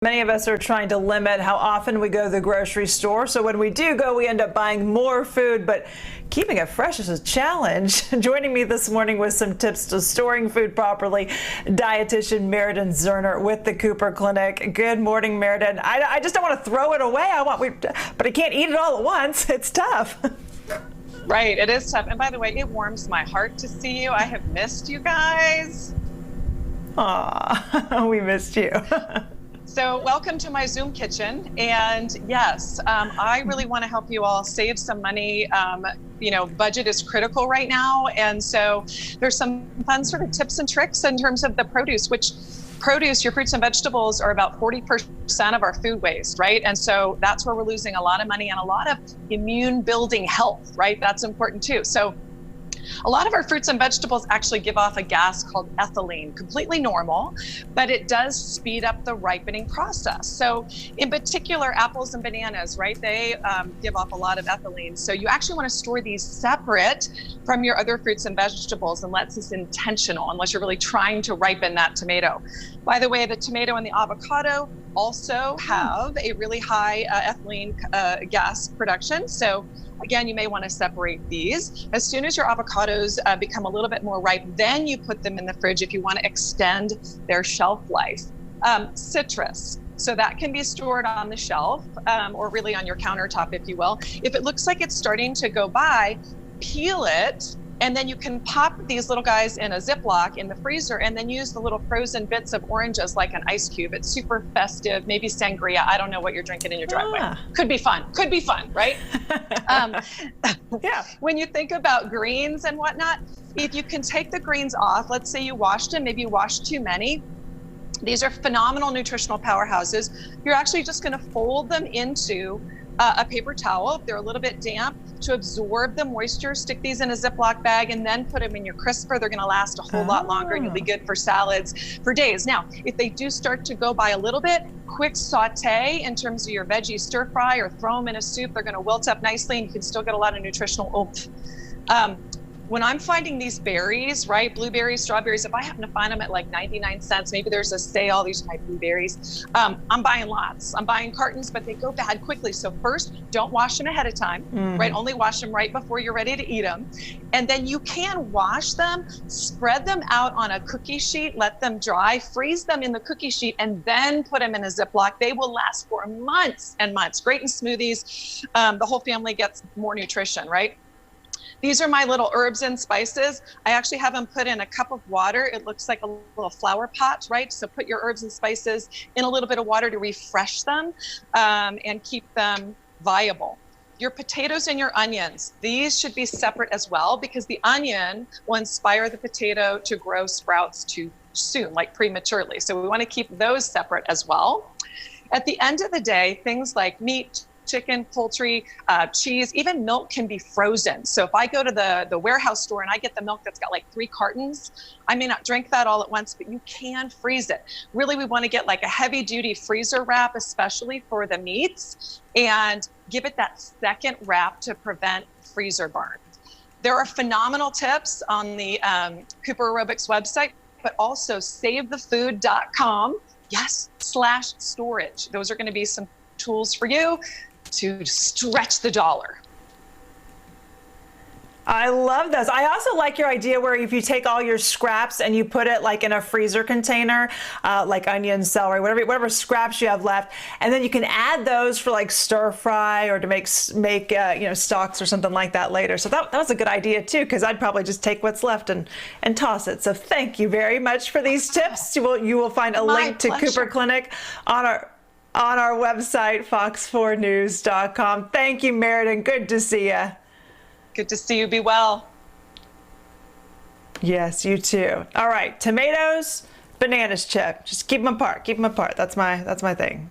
Many of us are trying to limit how often we go to the grocery store. So when we do go, we end up buying more food, but keeping it fresh is a challenge. Joining me this morning with some tips to storing food properly, Dietitian Meridan Zerner with the Cooper Clinic. Good morning, Meridan. I just don't want to throw it away. But I can't eat it all at once. It's tough. Right, it is tough. And by the way, it warms my heart to see you. I have missed you guys. Aw, we missed you. So welcome to my Zoom kitchen. And yes, I really want to help you all save some money. Budget is critical right now. And so there's some fun sort of tips and tricks in terms of the produce, your fruits and vegetables are about 40% of our food waste, right? And so that's where we're losing a lot of money and a lot of immune building health, right? That's important too. So a lot of our fruits and vegetables actually give off a gas called ethylene, completely normal, but it does speed up the ripening process. So in particular, apples and bananas, right? They give off a lot of ethylene. So you actually want to store these separate from your other fruits and vegetables, unless it's intentional, unless you're really trying to ripen that tomato. By the way, the tomato and the avocado also have a really high ethylene gas production. So again, you may want to separate these. As soon as your avocados become a little bit more ripe, then you put them in the fridge if you want to extend their shelf life. Citrus. So that can be stored on the shelf or really on your countertop, if you will. If it looks like it's starting to go by, peel it, and then you can pop these little guys in a Ziploc in the freezer and then use the little frozen bits of oranges like an ice cube. It's super festive, maybe sangria. I don't know what you're drinking in your driveway. Could be fun, right? Yeah. When you think about greens and whatnot, if you can take the greens off, let's say you washed them, maybe you washed too many. These are phenomenal nutritional powerhouses. You're actually just gonna fold them into a paper towel if they're a little bit damp to absorb the moisture. Stick these in a Ziploc bag and then put them in your crisper. They're going to last a whole lot longer and you'll be good for salads for days. Now, if they do start to go by a little bit, quick saute in terms of your veggie stir fry or throw them in a soup. They're going to wilt up nicely and you can still get a lot of nutritional oomph. When I'm finding these berries, right, blueberries, strawberries, if I happen to find them at like 99 cents, maybe there's a sale, these are my blueberries, I'm buying lots. I'm buying cartons, but they go bad quickly. So first, don't wash them ahead of time, right? Only wash them right before you're ready to eat them. And then you can wash them, spread them out on a cookie sheet, let them dry, freeze them in the cookie sheet, and then put them in a Ziploc. They will last for months and months. Great in smoothies. The whole family gets more nutrition, right? These are my little herbs and spices. I actually have them put in a cup of water. It looks like a little flower pot, right? So put your herbs and spices in a little bit of water to refresh them and keep them viable. Your potatoes and your onions, these should be separate as well because the onion will inspire the potato to grow sprouts too soon, like prematurely. So we want to keep those separate as well. At the end of the day, things like meat, chicken, poultry, cheese, even milk can be frozen. So if I go to the warehouse store and I get the milk that's got like 3 cartons, I may not drink that all at once, but you can freeze it. Really, we want to get like a heavy duty freezer wrap, especially for the meats, and give it that second wrap to prevent freezer burn. There are phenomenal tips on the Cooper Aerobics website, but also savethefood.com, /storage. Those are going to be some tools for you to stretch the dollar. I love those. I also like your idea where if you take all your scraps and you put it like in a freezer container, like onions, celery, whatever scraps you have left, and then you can add those for like stir fry or to make stocks or something like that later. So that was a good idea too, because I'd probably just take what's left and toss it. So thank you very much for these tips. You will find a link to Cooper Clinic on our website, fox4news.com. Thank you, Meridan. Good to see you. Good to see you. Be well. Yes, you too. All right, tomatoes, bananas, Chip. Just keep them apart. Keep them apart. That's my thing.